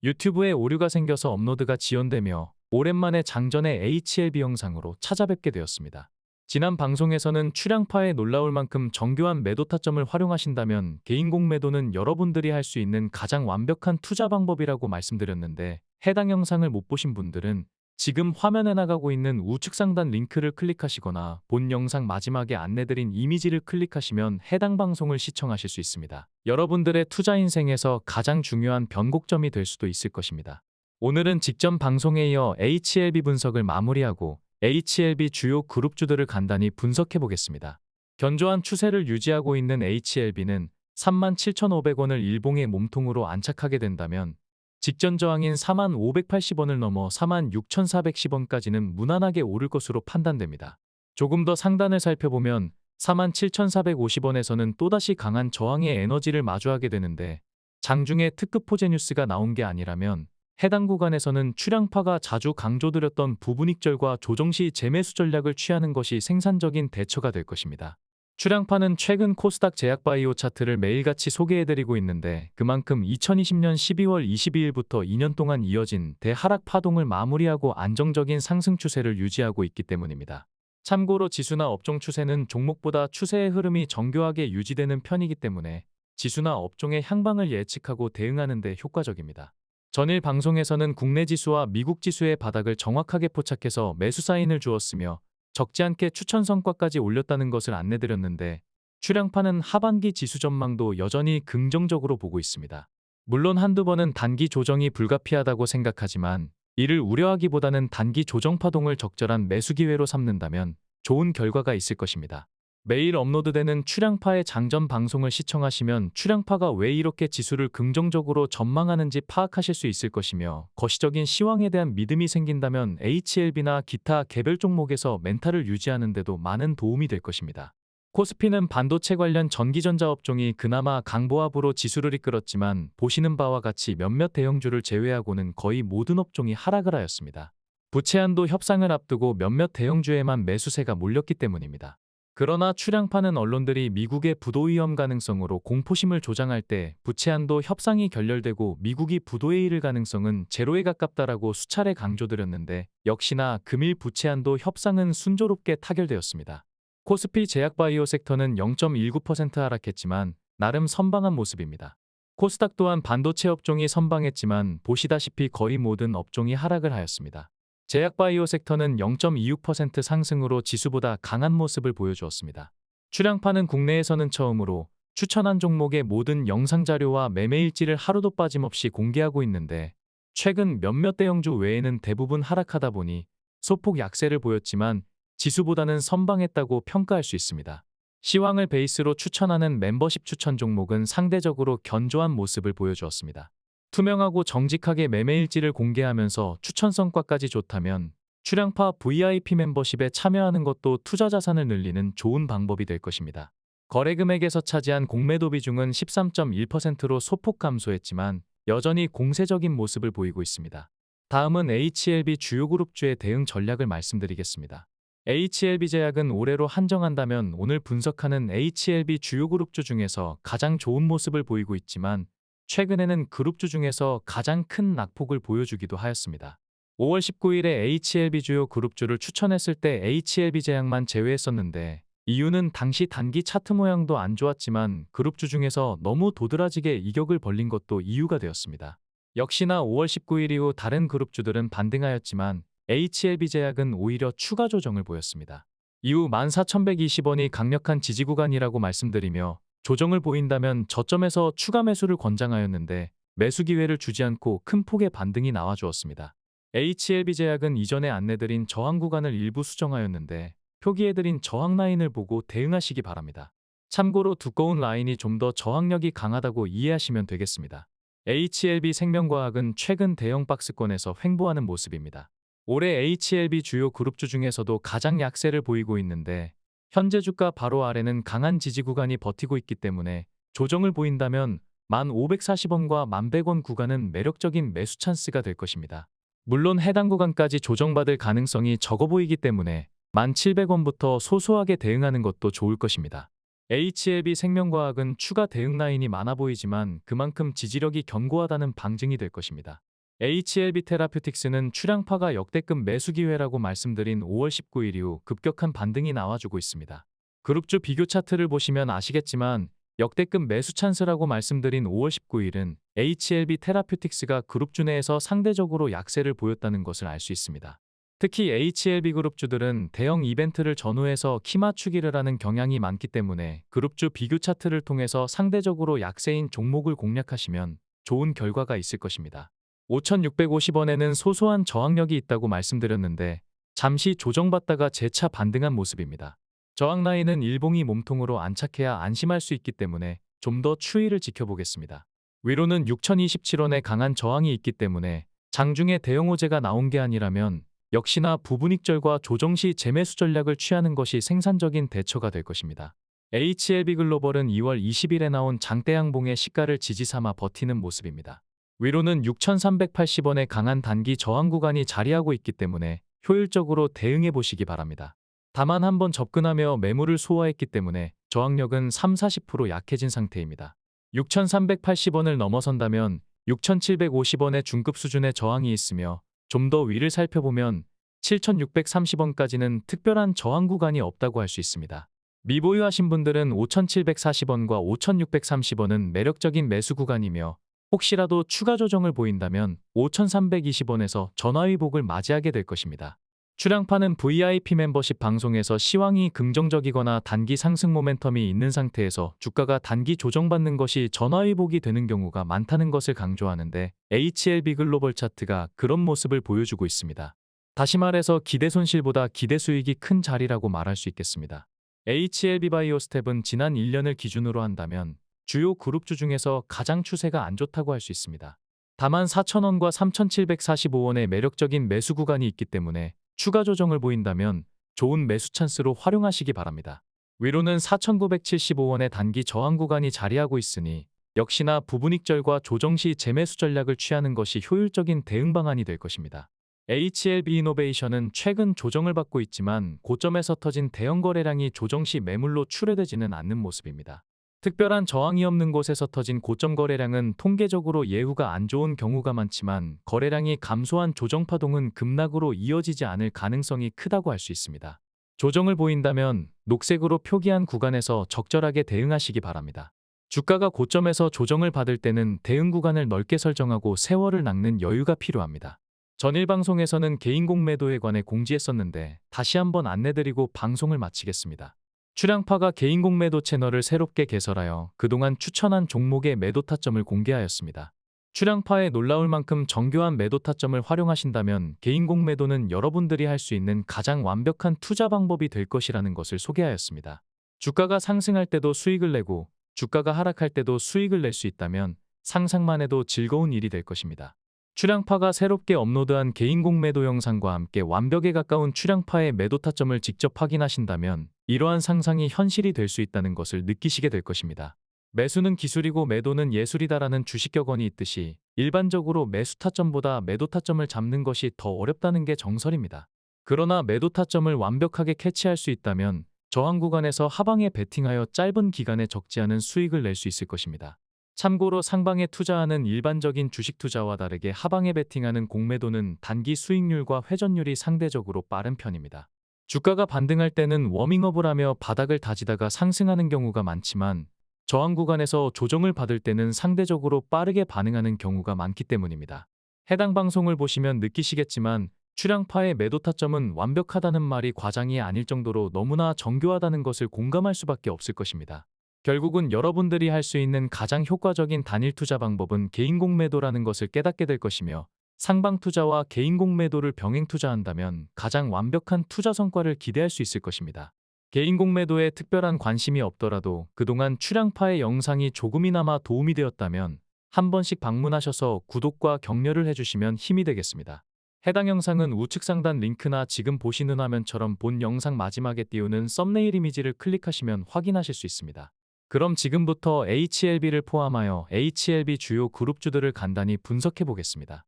유튜브에 오류가 생겨서 업로드가 지연되며 오랜만에 장전의 HLB 영상으로 찾아뵙게 되었습니다. 지난 방송에서는 출향파에 놀라울 만큼 정교한 매도 타점을 활용하신다면 개인공 매도는 여러분들이 할 수 있는 가장 완벽한 투자 방법이라고 말씀드렸는데, 해당 영상을 못 보신 분들은 지금 화면에 나가고 있는 우측 상단 링크를 클릭하시거나 본 영상 마지막에 안내드린 이미지를 클릭하시면 해당 방송을 시청하실 수 있습니다. 여러분들의 투자 인생에서 가장 중요한 변곡점이 될 수도 있을 것입니다. 오늘은 직전 방송에 이어 HLB 분석을 마무리하고 HLB 주요 그룹주들을 간단히 분석해 보겠습니다. 견조한 추세를 유지하고 있는 HLB는 37,500원을 일봉의 몸통으로 안착하게 된다면 직전 저항인 4580원을 넘어 46,410원까지는 무난하게 오를 것으로 판단됩니다. 조금 더 상단을 살펴보면 47,450원에서는 또다시 강한 저항의 에너지를 마주하게 되는데, 장중에 특급 호재 뉴스가 나온 게 아니라면 해당 구간에서는 출향파가 자주 강조드렸던 부분익절과 조정시 재매수 전략을 취하는 것이 생산적인 대처가 될 것입니다. 출향파는 최근 코스닥 제약바이오 차트를 매일같이 소개해드리고 있는데, 그만큼 2020년 12월 22일부터 2년 동안 이어진 대하락 파동을 마무리하고 안정적인 상승 추세를 유지하고 있기 때문입니다. 참고로 지수나 업종 추세는 종목보다 추세의 흐름이 정교하게 유지되는 편이기 때문에 지수나 업종의 향방을 예측하고 대응하는 데 효과적입니다. 전일 방송에서는 국내 지수와 미국 지수의 바닥을 정확하게 포착해서 매수 사인을 주었으며 적지 않게 추천 성과까지 올렸다는 것을 안내드렸는데, 출향파는 하반기 지수 전망도 여전히 긍정적으로 보고 있습니다. 물론 한두 번은 단기 조정이 불가피하다고 생각하지만 이를 우려하기보다는 단기 조정 파동을 적절한 매수 기회로 삼는다면 좋은 결과가 있을 것입니다. 매일 업로드되는 출향파의 장전 방송을 시청하시면 출향파가 왜 이렇게 지수를 긍정적으로 전망하는지 파악하실 수 있을 것이며, 거시적인 시황에 대한 믿음이 생긴다면 HLB나 기타 개별 종목에서 멘탈을 유지하는 데도 많은 도움이 될 것입니다. 코스피는 반도체 관련 전기전자 업종이 그나마 강보합으로 지수를 이끌었지만, 보시는 바와 같이 몇몇 대형주를 제외하고는 거의 모든 업종이 하락을 하였습니다. 부채 한도 협상을 앞두고 몇몇 대형주에만 매수세가 몰렸기 때문입니다. 그러나 출향파는 언론들이 미국의 부도 위험 가능성으로 공포심을 조장할 때 부채 한도 협상이 결렬되고 미국이 부도에 이를 가능성은 제로에 가깝다라고 수차례 강조드렸는데, 역시나 금일 부채 한도 협상은 순조롭게 타결되었습니다. 코스피 제약바이오 섹터는 0.19% 하락했지만 나름 선방한 모습입니다. 코스닥 또한 반도체 업종이 선방했지만 보시다시피 거의 모든 업종이 하락을 하였습니다. 제약바이오 섹터는 0.26% 상승으로 지수보다 강한 모습을 보여주었습니다. 출향파는 국내에서는 처음으로 추천한 종목의 모든 영상 자료와 매매 일지를 하루도 빠짐없이 공개하고 있는데, 최근 몇몇 대형주 외에는 대부분 하락하다 보니 소폭 약세를 보였지만 지수보다는 선방했다고 평가할 수 있습니다. 시황을 베이스로 추천하는 멤버십 추천 종목은 상대적으로 견조한 모습을 보여주었습니다. 투명하고 정직하게 매매 일지를 공개하면서 추천 성과까지 좋다면 출향파 VIP 멤버십에 참여하는 것도 투자 자산을 늘리는 좋은 방법이 될 것입니다. 거래 금액에서 차지한 공매도 비중은 13.1%로 소폭 감소했지만 여전히 공세적인 모습을 보이고 있습니다. 다음은 HLB 주요 그룹주의 대응 전략을 말씀드리겠습니다. HLB 제약은 올해로 한정한다면 오늘 분석하는 HLB 주요 그룹주 중에서 가장 좋은 모습을 보이고 있지만, 최근에는 그룹주 중에서 가장 큰 낙폭을 보여주기도 하였습니다. 5월 19일에 HLB 주요 그룹주를 추천했을 때 HLB 제약만 제외했었는데, 이유는 당시 단기 차트 모양도 안 좋았지만 그룹주 중에서 너무 도드라지게 이격을 벌린 것도 이유가 되었습니다. 역시나 5월 19일 이후 다른 그룹주들은 반등하였지만 HLB 제약은 오히려 추가 조정을 보였습니다. 이후 14,120원이 강력한 지지 구간이라고 말씀드리며 조정을 보인다면 저점에서 추가 매수를 권장하였는데, 매수 기회를 주지 않고 큰 폭의 반등이 나와주었습니다. HLB 제약은 이전에 안내드린 저항 구간을 일부 수정하였는데, 표기해드린 저항 라인을 보고 대응하시기 바랍니다. 참고로 두꺼운 라인이 좀 더 저항력이 강하다고 이해하시면 되겠습니다. HLB 생명과학은 최근 대형 박스권에서 횡보하는 모습입니다. 올해 HLB 주요 그룹주 중에서도 가장 약세를 보이고 있는데, 현재 주가 바로 아래는 강한 지지 구간이 버티고 있기 때문에 조정을 보인다면 1,540원과 1,100원 구간은 매력적인 매수 찬스가 될 것입니다. 물론 해당 구간까지 조정받을 가능성이 적어 보이기 때문에 1,700원부터 소소하게 대응하는 것도 좋을 것입니다. HLB 생명과학은 추가 대응 라인이 많아 보이지만 그만큼 지지력이 견고하다는 방증이 될 것입니다. HLB 테라퓨틱스는 출향파가 역대급 매수 기회라고 말씀드린 5월 19일 이후 급격한 반등이 나와주고 있습니다. 그룹주 비교 차트를 보시면 아시겠지만 역대급 매수 찬스라고 말씀드린 5월 19일은 HLB 테라퓨틱스가 그룹주 내에서 상대적으로 약세를 보였다는 것을 알 수 있습니다. 특히 HLB 그룹주들은 대형 이벤트를 전후해서 키 맞추기를 하는 경향이 많기 때문에 그룹주 비교 차트를 통해서 상대적으로 약세인 종목을 공략하시면 좋은 결과가 있을 것입니다. 5,650원에는 소소한 저항력이 있다고 말씀드렸는데 잠시 조정받다가 재차 반등한 모습입니다. 저항 라인은 일봉이 몸통으로 안착해야 안심할 수 있기 때문에 좀 더 추이를 지켜보겠습니다. 위로는 6,027원에 강한 저항이 있기 때문에 장중에 대형 호재가 나온 게 아니라면 역시나 부분익절과 조정시 재매수 전략을 취하는 것이 생산적인 대처가 될 것입니다. HLB 글로벌은 2월 20일에 나온 장대양봉의 시가를 지지 삼아 버티는 모습입니다. 위로는 6,380원의 강한 단기 저항 구간이 자리하고 있기 때문에 효율적으로 대응해 보시기 바랍니다. 다만 한번 접근하며 매물을 소화했기 때문에 저항력은 3-40% 약해진 상태입니다. 6,380원을 넘어선다면 6,750원의 중급 수준의 저항이 있으며 좀 더 위를 살펴보면 7,630원까지는 특별한 저항 구간이 없다고 할 수 있습니다. 미보유하신 분들은 5,740원과 5,630원은 매력적인 매수 구간이며 혹시라도 추가 조정을 보인다면 5,320원에서 전화위복을 맞이하게 될 것입니다. 출향파는 VIP 멤버십 방송에서 시황이 긍정적이거나 단기 상승 모멘텀이 있는 상태에서 주가가 단기 조정받는 것이 전화위복이 되는 경우가 많다는 것을 강조하는데 HLB 글로벌 차트가 그런 모습을 보여주고 있습니다. 다시 말해서 기대 손실보다 기대 수익이 큰 자리라고 말할 수 있겠습니다. HLB 바이오스텝은 지난 1년을 기준으로 한다면 주요 그룹주 중에서 가장 추세가 안 좋다고 할 수 있습니다. 다만 4,000원과 3,745원의 매력적인 매수 구간이 있기 때문에 추가 조정을 보인다면 좋은 매수 찬스로 활용하시기 바랍니다. 위로는 4,975원의 단기 저항 구간이 자리하고 있으니 역시나 부분익절과 조정시 재매수 전략을 취하는 것이 효율적인 대응 방안이 될 것입니다. HLB 이노베이션은 최근 조정을 받고 있지만 고점에서 터진 대형 거래량이 조정시 매물로 출회되지는 않는 모습입니다. 특별한 저항이 없는 곳에서 터진 고점 거래량은 통계적으로 예후가 안 좋은 경우가 많지만 거래량이 감소한 조정 파동은 급락으로 이어지지 않을 가능성이 크다고 할 수 있습니다. 조정을 보인다면 녹색으로 표기한 구간에서 적절하게 대응하시기 바랍니다. 주가가 고점에서 조정을 받을 때는 대응 구간을 넓게 설정하고 세월을 낚는 여유가 필요합니다. 전일 방송에서는 개인공 매도에 관해 공지했었는데 다시 한번 안내드리고 방송을 마치겠습니다. 출향파가 개인공 매도 채널을 새롭게 개설하여 그동안 추천한 종목의 매도 타점을 공개하였습니다. 출향파에 놀라울 만큼 정교한 매도 타점을 활용하신다면 개인공 매도는 여러분들이 할 수 있는 가장 완벽한 투자 방법이 될 것이라는 것을 소개하였습니다. 주가가 상승할 때도 수익을 내고 주가가 하락할 때도 수익을 낼 수 있다면 상상만 해도 즐거운 일이 될 것입니다. 출향파가 새롭게 업로드한 개인공 매도 영상과 함께 완벽에 가까운 출향파의 매도 타점을 직접 확인하신다면 이러한 상상이 현실이 될 수 있다는 것을 느끼시게 될 것입니다. 매수는 기술이고 매도는 예술이다라는 주식 격언이 있듯이 일반적으로 매수 타점보다 매도 타점을 잡는 것이 더 어렵다는 게 정설입니다. 그러나 매도 타점을 완벽하게 캐치할 수 있다면 저항 구간에서 하방에 베팅하여 짧은 기간에 적지 않은 수익을 낼 수 있을 것입니다. 참고로 상방에 투자하는 일반적인 주식 투자와 다르게 하방에 베팅하는 공매도는 단기 수익률과 회전율이 상대적으로 빠른 편입니다. 주가가 반등할 때는 워밍업을 하며 바닥을 다지다가 상승하는 경우가 많지만 저항 구간에서 조정을 받을 때는 상대적으로 빠르게 반응하는 경우가 많기 때문입니다. 해당 방송을 보시면 느끼시겠지만 출향파의 매도 타점은 완벽하다는 말이 과장이 아닐 정도로 너무나 정교하다는 것을 공감할 수밖에 없을 것입니다. 결국은 여러분들이 할 수 있는 가장 효과적인 단일 투자 방법은 개인공 매도라는 것을 깨닫게 될 것이며 상방 투자와 개인공 매도를 병행 투자한다면 가장 완벽한 투자 성과를 기대할 수 있을 것입니다. 개인공 매도에 특별한 관심이 없더라도 그동안 출향파의 영상이 조금이나마 도움이 되었다면 한 번씩 방문하셔서 구독과 격려를 해주시면 힘이 되겠습니다. 해당 영상은 우측 상단 링크나 지금 보시는 화면처럼 본 영상 마지막에 띄우는 썸네일 이미지를 클릭하시면 확인하실 수 있습니다. 그럼 지금부터 HLB를 포함하여 HLB 주요 그룹주들을 간단히 분석해 보겠습니다.